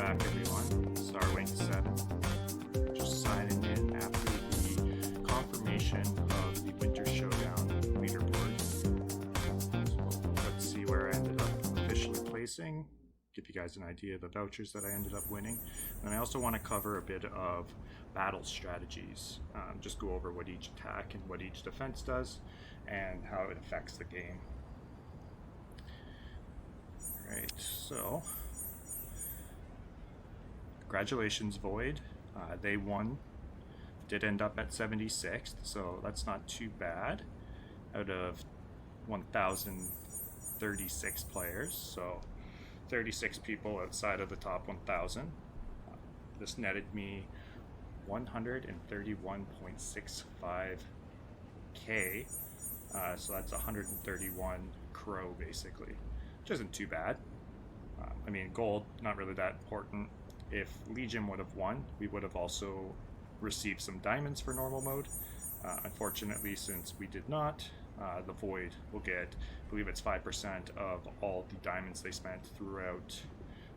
back, everyone. It's Starwing 7. Just signing in after the confirmation of the Winter Showdown leaderboard. So let's see where I ended up officially placing. Give you guys an idea of the vouchers that I ended up winning. And I also want to cover a bit of battle strategies. Just go over what each attack and what each defense does and how it affects the game. Alright, so congratulations, Void. They won. Did end up at 76th, so that's not too bad out of 1,036 players. So 36 people outside of the top 1,000. This netted me 131.65k. So that's 131 crow basically, which isn't too bad. I mean, gold, not really that important. If Legion would have won, we would have also received some diamonds for normal mode. Unfortunately, since we did not, the Void will get, I believe it's 5% of all the diamonds they spent throughout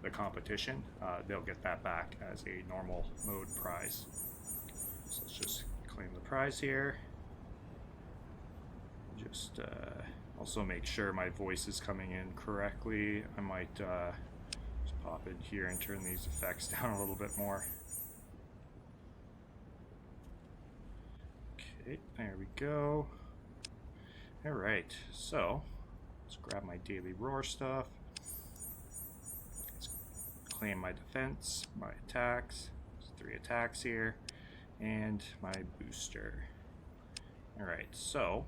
the competition. They'll get that back as a normal mode prize. So let's just claim the prize here. Just also make sure my voice is coming in correctly. I might just pop in here and turn these effects down a little bit more. Okay, there we go. Alright, so let's grab my daily roar stuff. Let's claim my defense, my attacks. There's 3 attacks here, and my booster. Alright, so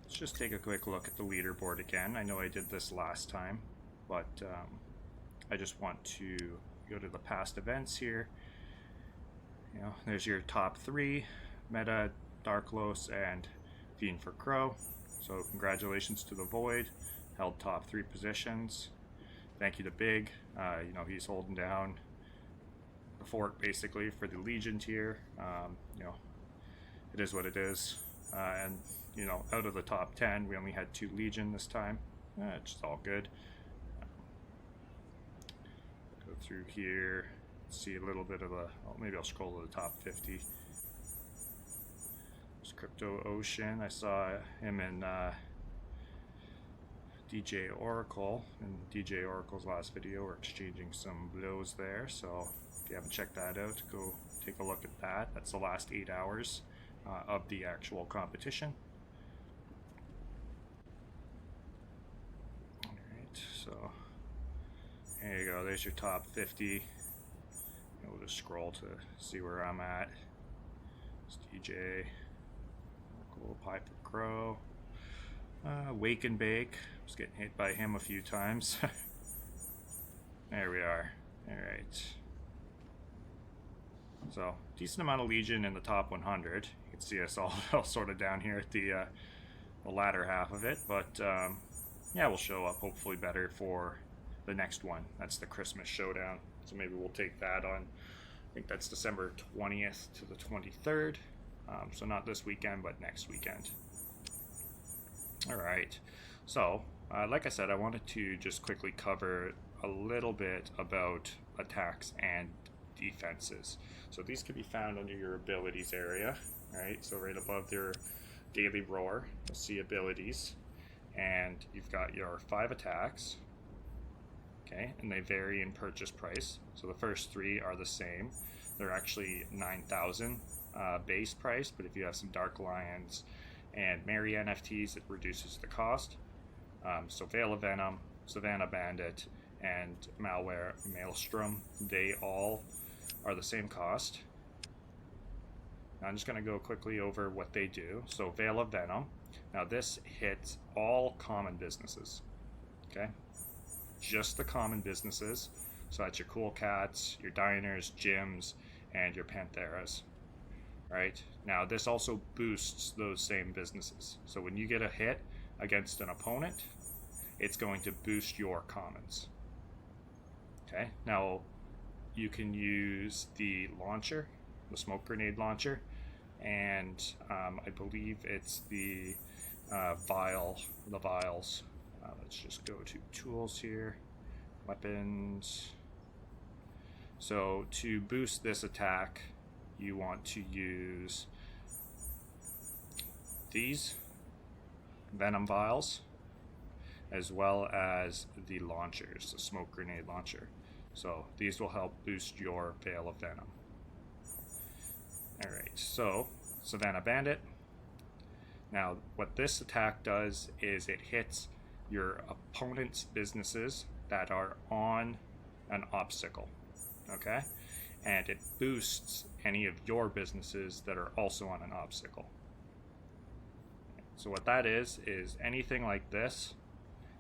let's just take a quick look at the leaderboard again. I know I did this last time, but I just want to go to the past events here. You know, there's your top 3, Meta, Darklos, and Fiend for Crow. So congratulations to the Void, held top 3 positions. Thank you to Big. You know, he's holding down the fort basically for the Legion tier. You know, it is what it is. And you know, out of the top 10, we only had 2 Legion this time. It's all good. Go through here, see a little bit of a, oh, maybe I'll scroll to the top 50. There's Crypto Ocean. I saw him in DJ Oracle. In DJ Oracle's last video, we're exchanging some blows there. So if you haven't checked that out, go take a look at that. That's the last 8 hours of the actual competition. Alright, so there you go, there's your top 50. And we'll just scroll to see where I'm at. It's DJ, Oracle, Piper Crow, Wake and Bake. Just getting hit by him a few times. There we are. Alright. So, decent amount of Legion in the top 100. You can see us all sort of down here at the latter half of it, but yeah, we'll show up hopefully better for the next one. That's the Christmas Showdown. So maybe we'll take that on, I think that's December 20th to the 23rd. So not this weekend, but next weekend. Alright, so like I said, I wanted to just quickly cover a little bit about attacks and defenses. So these can be found under your abilities area, right? So right above your daily roar, you'll see abilities, and you've got your 5 attacks, okay, and they vary in purchase price. So the first 3 are the same. They're actually 9,000 base price, but if you have some Dark Lions and Mary NFTs, it reduces the cost. So Veil of Venom, Savannah Bandit, and Malware Maelstrom, they all are the same cost. Now I'm just going to go quickly over what they do. So Veil of Venom, now this hits all common businesses, okay? Just the common businesses. So that's your Cool Cats, your Diners, Gyms, and your Pantheras, right? Now this also boosts those same businesses. So when you get a hit against an opponent, it's going to boost your commons. Okay, now you can use the launcher, the smoke grenade launcher, and I believe it's the vials. Let's just go to tools here, weapons, So to boost this attack, you want to use these venom vials, as well as the launchers, the smoke grenade launcher. So these will help boost your Veil of Venom. Alright, so Savannah Bandit. Now what this attack does is it hits your opponent's businesses that are on an obstacle, okay? And it boosts any of your businesses that are also on an obstacle. So what that is anything like this,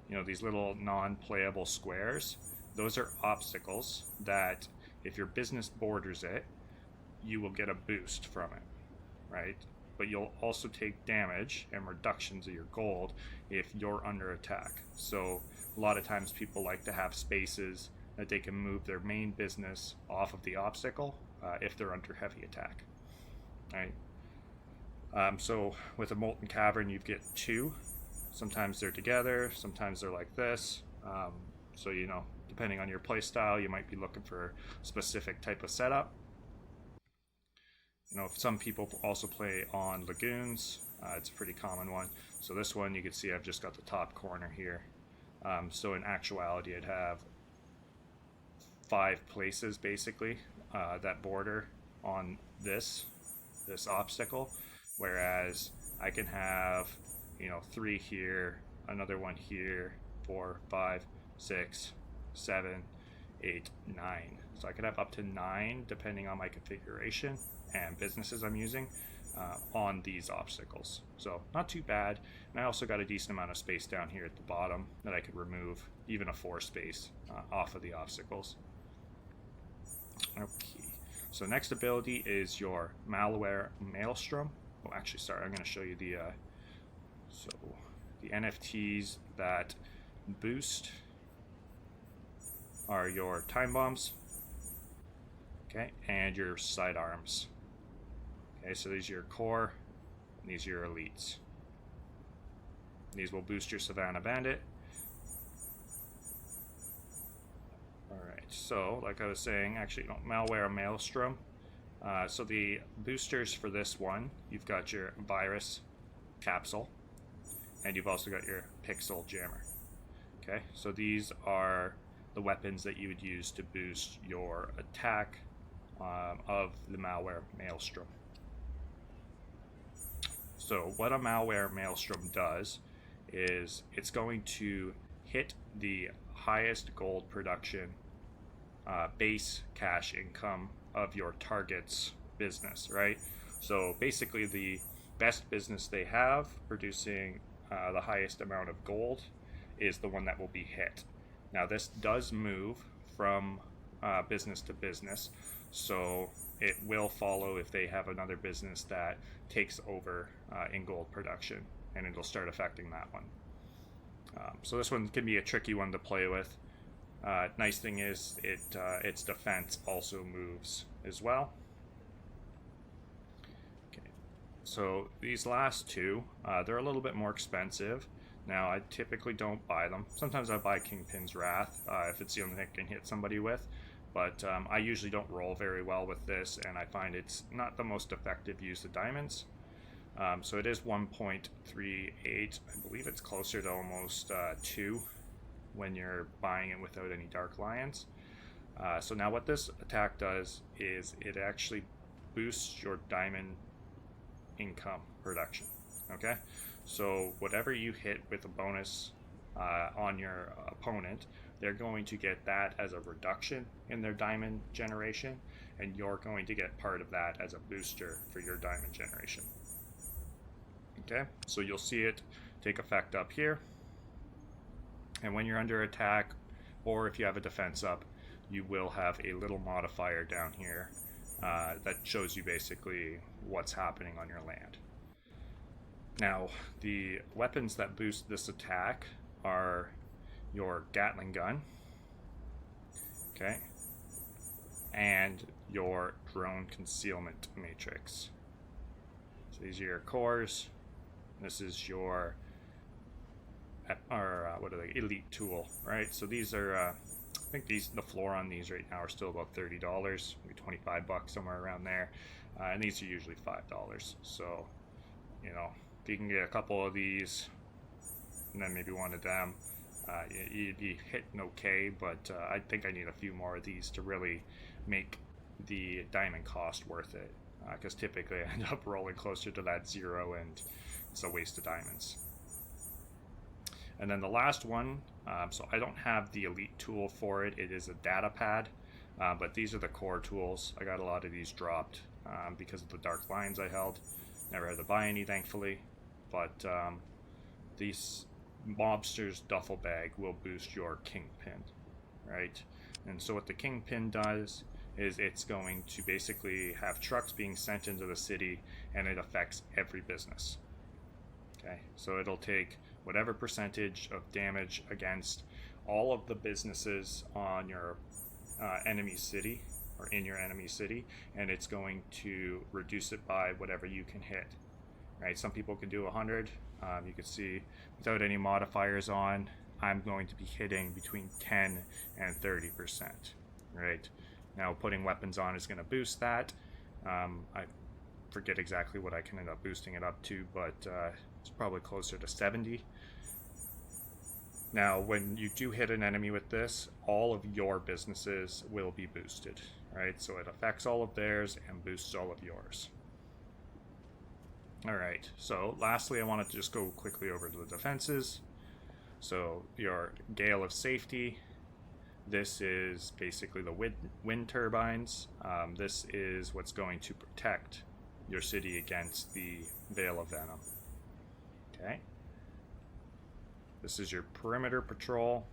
you know, these little non-playable squares, those are obstacles that if your business borders it, you will get a boost from it, right? But you'll also take damage and reductions of your gold if you're under attack. So a lot of times people like to have spaces that they can move their main business off of the obstacle if they're under heavy attack, right? So with a Molten Cavern, you get two. Sometimes they're together, sometimes they're like this. So, you know, depending on your play style, you might be looking for a specific type of setup. You know, some people also play on lagoons. It's a pretty common one. So this one, you can see I've just got the top corner here. So in actuality, I'd have 5 places basically that border on this obstacle. Whereas I can have, you know, 3 here, another one here, 4, 5, 6, 7, 8, 9. So I could have up to 9 depending on my configuration and businesses I'm using on these obstacles. So not too bad. And I also got a decent amount of space down here at the bottom that I could remove, even a 4 space off of the obstacles. Okay, so next ability is your Malware Maelstrom. Oh, actually, sorry, I'm going to show you the NFTs that boost are your time bombs, okay, and your sidearms. Okay, so these are your core, and these are your elites. These will boost your Savannah Bandit. Alright, so like I was saying, actually, Malware Maelstrom. So the boosters for this one, you've got your virus capsule, and you've also got your pixel jammer. Okay, so these are the weapons that you would use to boost your attack of the Malware Maelstrom. So what a Malware Maelstrom does is it's going to hit the highest gold production base cash income of your target's business, right? So basically the best business they have producing the highest amount of gold is the one that will be hit. Now this does move from business to business, so it will follow if they have another business that takes over in gold production, and it'll start affecting that one. So this one can be a tricky one to play with. Nice thing is its defense also moves as well. Okay, so these last two, they're a little bit more expensive. Now I typically don't buy them. Sometimes I buy Kingpin's Wrath if it's the only thing I can hit somebody with, but I usually don't roll very well with this, and I find it's not the most effective use of diamonds. So it is 1.38. I believe it's closer to almost 2 when you're buying it without any Dark Lions. So now what this attack does is it actually boosts your diamond income production. Okay, so whatever you hit with a bonus on your opponent, they're going to get that as a reduction in their diamond generation, and you're going to get part of that as a booster for your diamond generation. Okay, so you'll see it take effect up here. And when you're under attack, or if you have a defense up, you will have a little modifier down here that shows you basically what's happening on your land. Now, the weapons that boost this attack are your Gatling gun, okay, and your drone concealment matrix. So these are your cores. This is your elite tool, right? So these are I think the floor on these right now are still about $30, maybe 25 bucks, somewhere around there. And these are usually $5. So, you know, if you can get a couple of these and then maybe one of them, you'd be hitting okay. But I think I need a few more of these to really make the diamond cost worth it. Because typically I end up rolling closer to that zero, and it's a waste of diamonds. And then the last one, so I don't have the elite tool for it. It is a data pad, but these are the core tools. I got a lot of these dropped because of the dark lines I held. Never had to buy any, thankfully. But these mobster's duffel bag will boost your kingpin, right? And so what the kingpin does is it's going to basically have trucks being sent into the city, and it affects every business. Okay, so it'll take whatever percentage of damage against all of the businesses on your enemy city, or in your enemy city, and it's going to reduce it by whatever you can hit. Right, some people can do 100. You can see without any modifiers on, I'm going to be hitting between 10 and 30%. Right, now putting weapons on is going to boost that. I forget exactly what I can end up boosting it up to, but it's probably closer to 70. Now, when you do hit an enemy with this, all of your businesses will be boosted, right? So it affects all of theirs and boosts all of yours. All right, so lastly, I want to just go quickly over to the defenses. So your Gale of Safety, this is basically the wind turbines. This is what's going to protect your city against the Veil of Venom. Okay. This is your perimeter patrol,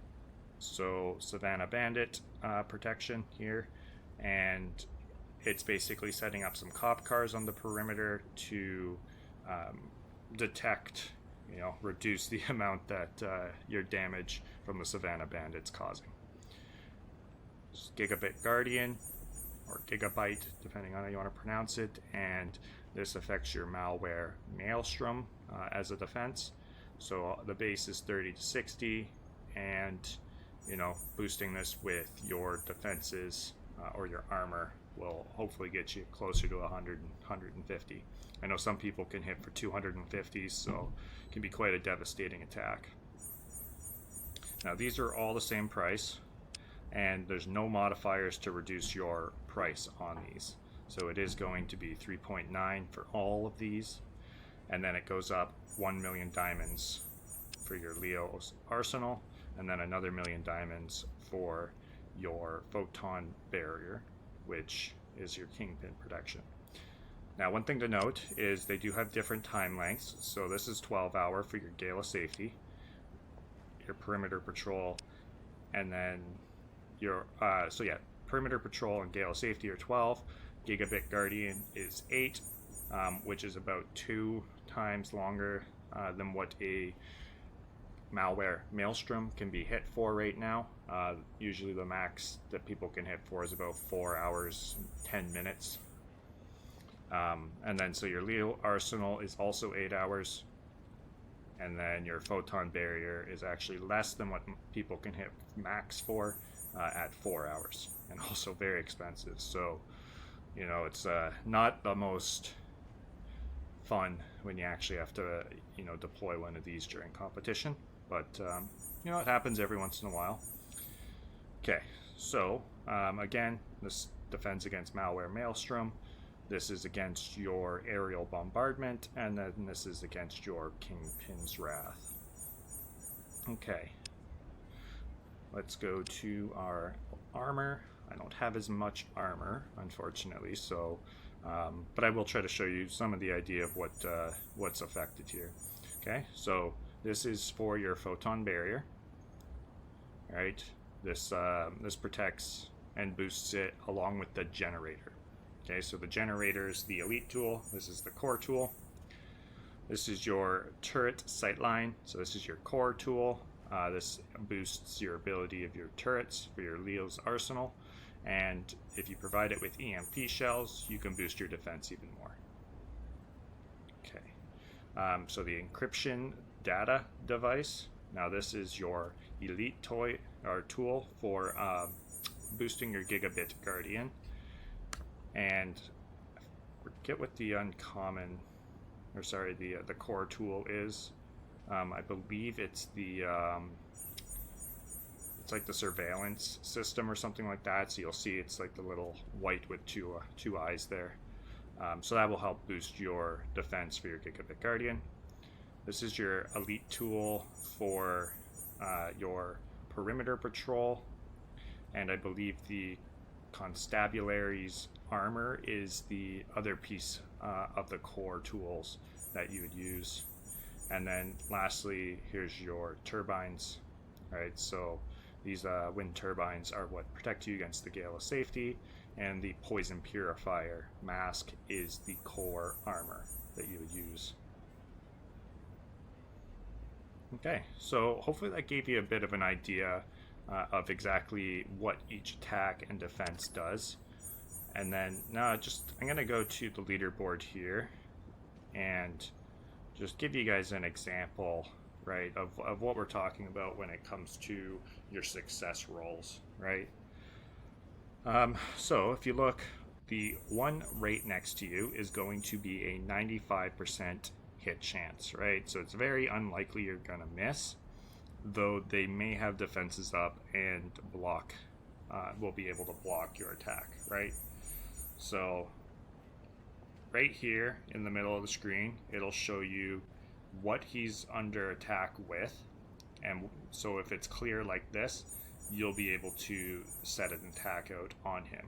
so Savannah Bandit protection here, and it's basically setting up some cop cars on the perimeter to detect, reduce the amount that your damage from the Savannah Bandit's causing. Gigabit Guardian, or Gigabyte, depending on how you want to pronounce it, and this affects your malware Maelstrom as a defense. So the base is 30 to 60, and boosting this with your defenses or your armor will hopefully get you closer to 100 and 150. I know some people can hit for 250, so it can be quite a devastating attack. Now these are all the same price, and there's no modifiers to reduce your price on these. So it is going to be 3.9 for all of these, and then it goes up 1 million diamonds for your Leo's arsenal, and then another 1 million diamonds for your photon barrier, which is your kingpin protection. Now, one thing to note is they do have different time lengths. So this is 12-hour for your Gale of Safety, your perimeter patrol, and then your perimeter patrol and Gale of Safety are 12. Gigabit Guardian is 8, which is about 2 times longer than what a malware Maelstrom can be hit for right now. Usually the max that people can hit for is about 4 hours and 10 minutes. And then so your Leo arsenal is also 8 hours, and then your photon barrier is actually less than what people can hit max for at 4 hours, and also very expensive. So it's not the most fun when you actually have to deploy one of these during competition, but it happens every once in a while. Okay, so again, this defends against malware Maelstrom. This is against your aerial bombardment, and then this is against your Kingpin's Wrath. Okay, let's go to our armor. I don't have as much armor, unfortunately, so but I will try to show you some of the idea of what's affected here. Okay, so this is for your photon barrier. Right, this protects and boosts it along with the generator. Okay, so the generator is the elite tool. This is the core tool. This is your turret sightline. So this is your core tool. This boosts your ability of your turrets for your Leo's arsenal. And if you provide it with EMP shells, you can boost your defense even more. Okay, so the encryption data device. Now this is your elite tool for boosting your Gigabit Guardian. And I forget what the uncommon, or sorry, the core tool is. I believe it's it's like the surveillance system or something like that. So you'll see it's like the little white with two eyes there. So that will help boost your defense for your Gigabit Guardian. This is your elite tool for your perimeter patrol, and I believe the constabulary's armor is the other piece of the core tools that you would use. And then lastly, here's your turbines. Right, so these wind turbines are what protect you against the gale of safety, and the poison purifier mask is the core armor that you would use. Okay, so hopefully that gave you a bit of an idea of exactly what each attack and defense does. And then now I'm going to go to the leaderboard here and just give you guys an example, right, of what we're talking about when it comes to your success rolls, right? So if you look, the one right next to you is going to be a 95% hit chance, right? So it's very unlikely you're going to miss, though they may have defenses up and will be able to block your attack, right? So right here in the middle of the screen, it'll show you what he's under attack with, and so if it's clear like this, you'll be able to set an attack out on him.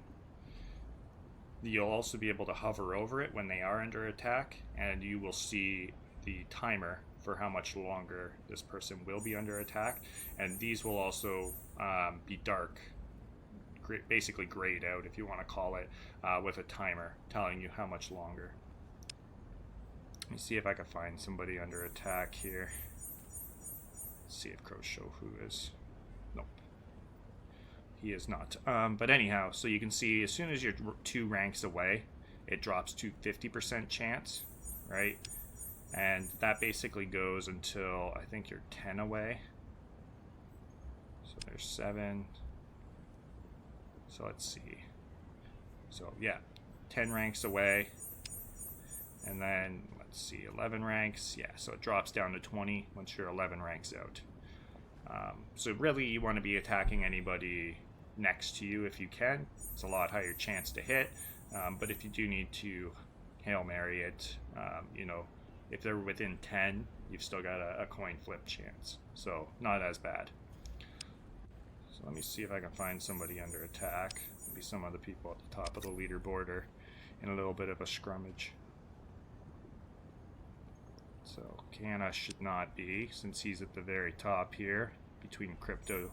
You'll also be able to hover over it when they are under attack, and you will see the timer for how much longer this person will be under attack, and these will also be dark, basically grayed out if you want to call it, with a timer telling you how much longer. Let me see if I can find somebody under attack here. Let's see if crows show who is. Nope, he is not. But anyhow, so you can see as soon as you're 2 ranks away, it drops to 50% chance, right? And that basically goes until I think you're 10 away. So there's 7. So let's see. So yeah, 10 ranks away. And then let's see, 11 ranks. Yeah, so it drops down to 20 once you're 11 ranks out. So really you want to be attacking anybody next to you if you can. It's a lot higher chance to hit. But if you do need to Hail Mary it, if they're within 10, you've still got a coin flip chance. So not as bad. So let me see if I can find somebody under attack. Maybe some of the people at the top of the leaderboard are in a little bit of a scrummage. So Canna should not be, since he's at the very top here between Crypto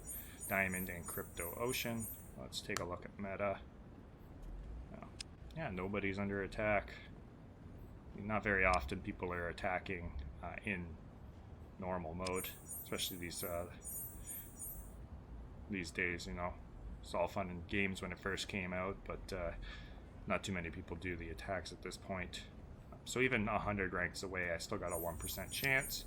Diamond and Crypto Ocean. Let's take a look at meta. Yeah, nobody's under attack. Not very often people are attacking in normal mode, especially these days. It's all fun in games when it first came out, but not too many people do the attacks at this point. So even 100 ranks away, I still got a 1% chance.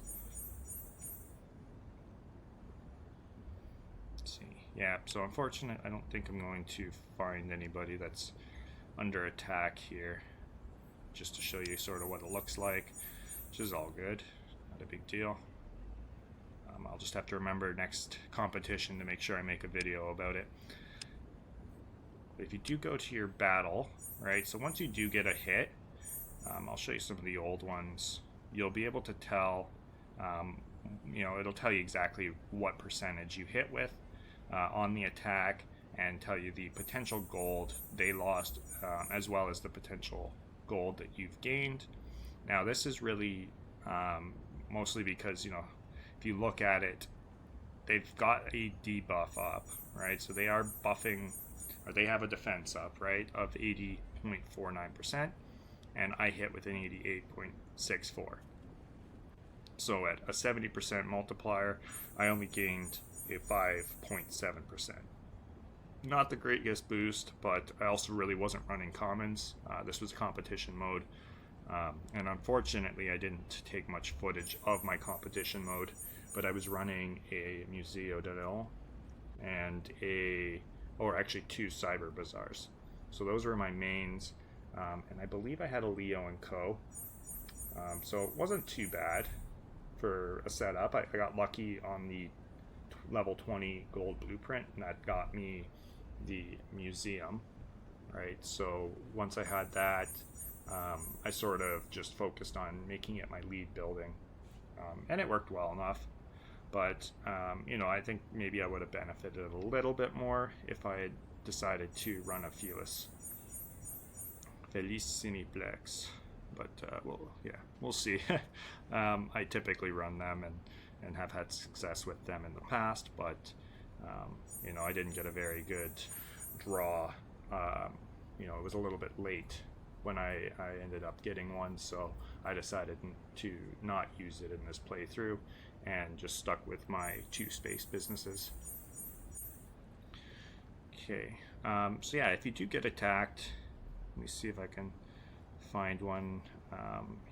Let's see. Yeah, so unfortunate, I don't think I'm going to find anybody that's under attack here, just to show you sort of what it looks like, which is all good, not a big deal. I'll just have to remember next competition to make sure I make a video about it. But if you do go to your battle, right, so once you do get a hit, I'll show you some of the old ones. You'll be able to tell, it'll tell you exactly what percentage you hit with on the attack, and tell you the potential gold they lost, as well as the potential gold that you've gained. Now this is really mostly because, if you look at it, they've got a debuff up, right? So they are buffing, or they have a defense up, right, of 80.49%, and I hit with an 88.64. So at a 70% multiplier, I only gained a 5.7%. Not the greatest boost, but I also really wasn't running commons. This was competition mode, and unfortunately I didn't take much footage of my competition mode but I was running a Museo d'Oro and actually two cyber bazaars. So those were my mains, and I believe I had a Leo and Co. So it wasn't too bad for a setup. I got lucky on the level 20 gold blueprint, and that got me the museum, right? So once I had that, I sort of just focused on making it my lead building, and it worked well enough. But I think maybe I would have benefited a little bit more if I had decided to run a Feliz Cineplex. But we'll see. I typically run them and have had success with them in the past, but I didn't get a very good draw. It was a little bit late when I ended up getting one, so I decided to not use it in this playthrough and just stuck with my 2 space businesses. Okay, so yeah, if you do get attacked, let me see if I can find one.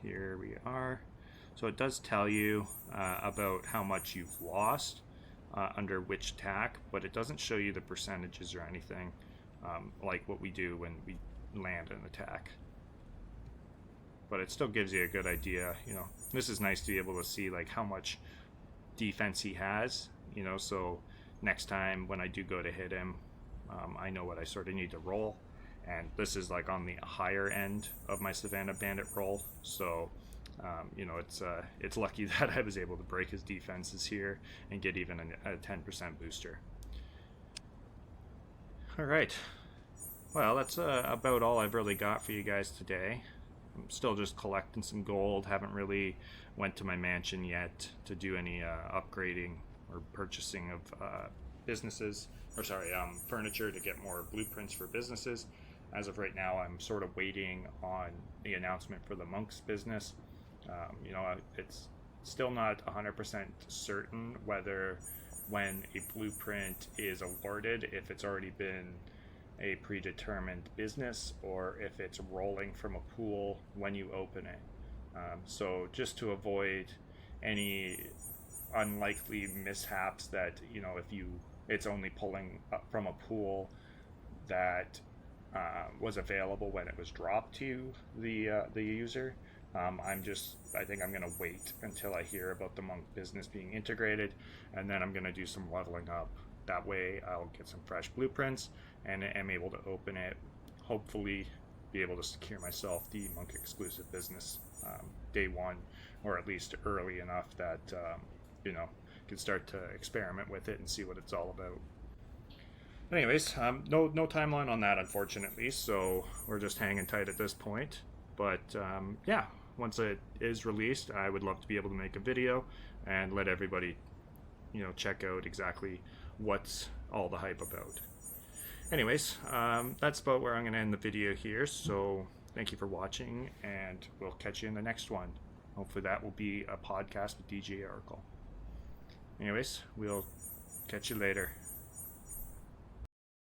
Here we are. So it does tell you about how much you've lost under which attack, but it doesn't show you the percentages or anything like what we do when we land an attack. But it still gives you a good idea. This is nice to be able to see like how much defense he has. So next time when I do go to hit him, I know what I sort of need to roll. And this is like on the higher end of my Savannah Bandit roll, so it's lucky that I was able to break his defenses here and get even a 10% booster. All right, well, that's about all I've really got for you guys today. I'm still just collecting some gold. Haven't really went to my mansion yet to do any upgrading or purchasing of furniture to get more blueprints for businesses. As of right now, I'm sort of waiting on the announcement for the Monk's business. It's still not 100% certain whether when a blueprint is awarded, if it's already been a predetermined business or if it's rolling from a pool when you open it. So just to avoid any unlikely mishaps that, it's only pulling up from a pool that was available when it was dropped to the user. I think I'm going to wait until I hear about the Monk business being integrated, and then I'm going to do some leveling up. That way I'll get some fresh blueprints and am able to open it, hopefully be able to secure myself the Monk exclusive business day one, or at least early enough that can start to experiment with it and see what it's all about. Anyways, no timeline on that, unfortunately, so we're just hanging tight at this point. But once it is released, I would love to be able to make a video and let everybody check out exactly what's all the hype about. Anyways, that's about where I'm going to end the video here, so thank you for watching, and we'll catch you in the next one. Hopefully that will be a podcast with DJ Oracle. Anyways, we'll catch you later.